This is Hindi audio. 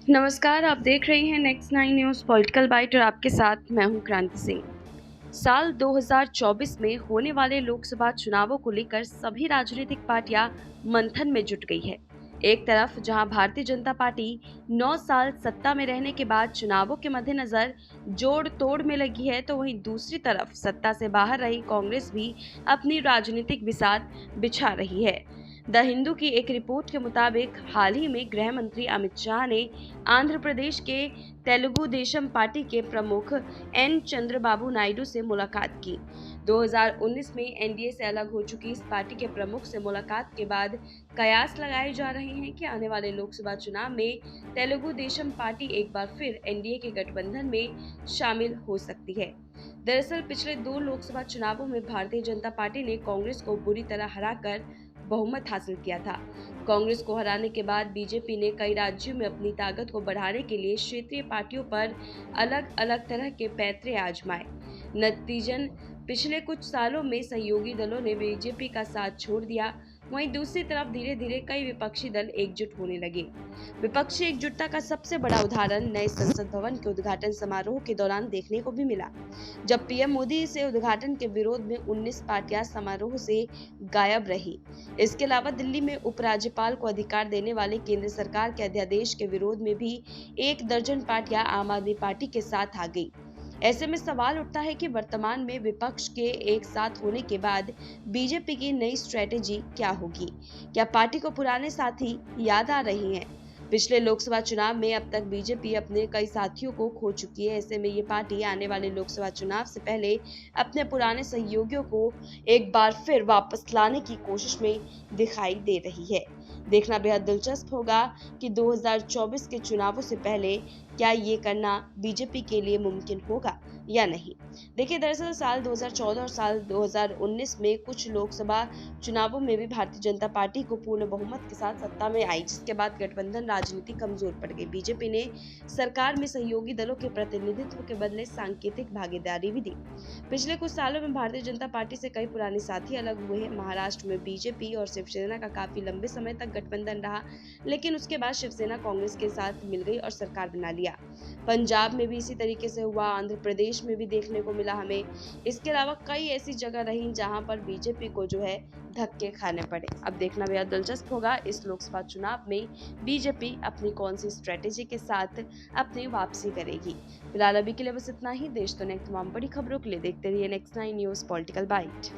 नमस्कार, आप देख रही हैं नेक्स्ट 9 न्यूज़ पॉलिटिकल बाइट और आपके साथ मैं हूं क्रांति सिंह। साल 2024 में होने वाले लोकसभा चुनावों को लेकर सभी राजनीतिक पार्टियां मंथन में जुट गई है। एक तरफ जहां भारतीय जनता पार्टी 9 साल सत्ता में रहने के बाद चुनावों के मद्देनजर जोड़ तोड़ में लगी है, तो वहीं दूसरी तरफ सत्ता से बाहर रही कांग्रेस भी अपनी राजनीतिक बिसात बिछा रही है। द हिंदू की एक रिपोर्ट के मुताबिक हाल ही में गृह मंत्री अमित शाह ने आंध्र प्रदेश के तेलुगु देशम पार्टी के प्रमुख एन चंद्रबाबू नायडू से मुलाकात की। 2019 में एनडीए से अलग हो चुकी इस पार्टी के प्रमुख से मुलाकात के बाद कयास लगाए जा रहे हैं कि आने वाले लोकसभा चुनाव में तेलुगु देशम पार्टी एक बार फिर एनडीए के गठबंधन में शामिल हो सकती है। दरअसल पिछले 2 लोकसभा चुनावों में भारतीय जनता पार्टी ने कांग्रेस को बुरी तरह हराकर बहुमत हासिल किया था। कांग्रेस को हराने के बाद बीजेपी ने कई राज्यों में अपनी ताकत को बढ़ाने के लिए क्षेत्रीय पार्टियों पर अलग अलग तरह के पैंतरे आजमाए। नतीजन पिछले कुछ सालों में सहयोगी दलों ने बीजेपी का साथ छोड़ दिया। वहीं दूसरी तरफ धीरे धीरे कई विपक्षी दल एकजुट होने लगे। विपक्षी एकजुटता का सबसे बड़ा उदाहरण नए संसद भवन के उद्घाटन समारोह के दौरान देखने को भी मिला, जब पीएम मोदी से उद्घाटन के विरोध में 19 पार्टियां समारोह से गायब रही। इसके अलावा दिल्ली में उपराज्यपाल को अधिकार देने वाले केंद्र सरकार के अध्यादेश के विरोध में भी 1 दर्जन पार्टियां आम आदमी पार्टी के साथ आ गई। ऐसे में सवाल उठता है कि वर्तमान में विपक्ष के एक साथ होने के बाद बीजेपी की नई स्ट्रेटेजी क्या होगी? क्या पार्टी को पुराने साथी याद आ रही हैं? पिछले लोकसभा चुनाव में अब तक बीजेपी अपने कई साथियों को खो चुकी है। ऐसे में ये पार्टी आने वाले लोकसभा चुनाव से पहले अपने पुराने सहयोगियों को एक बार फिर वापस लाने की कोशिश में दिखाई दे रही है। देखना बेहद दिलचस्प होगा कि 2024 के चुनावों से पहले क्या ये करना बीजेपी के लिए मुमकिन होगा या नहीं। देखिए, दरअसल साल 2014 और साल 2019 में कुछ लोकसभा चुनावों में भी भारतीय जनता पार्टी को पूर्ण बहुमत के साथ सत्ता में आई, जिसके बाद गठबंधन राजनीति कमजोर पड़ गई। बीजेपी ने सरकार में सहयोगी दलों के प्रतिनिधित्व के बदले सांकेतिक भागीदारी भी दी। पिछले कुछ सालों में भारतीय जनता पार्टी से कई पुराने साथी अलग हुए हैं। महाराष्ट्र में बीजेपी और शिवसेना का काफी लंबे समय तक गठबंधन रहा, लेकिन उसके बाद शिवसेना कांग्रेस के साथ मिल गई और सरकार बना लिया। पंजाब में भी इसी तरीके से हुआ, आंध्र प्रदेश में भी देखने को मिला हमें। इसके अलावा कई ऐसी जगह रही जहां पर बीजेपी को जो है धक्के खाने पड़े। अब देखना बेहद दिलचस्प होगा इस लोकसभा चुनाव में बीजेपी अपनी कौन सी स्ट्रेटेजी के साथ अपनी वापसी करेगी। फिलहाल अभी के लिए बस इतना ही। देश दुनिया की तमाम बड़ी खबरों के लिए देखते रहिए नेक्स्ट 9 न्यूज़ पॉलिटिकल बाइट।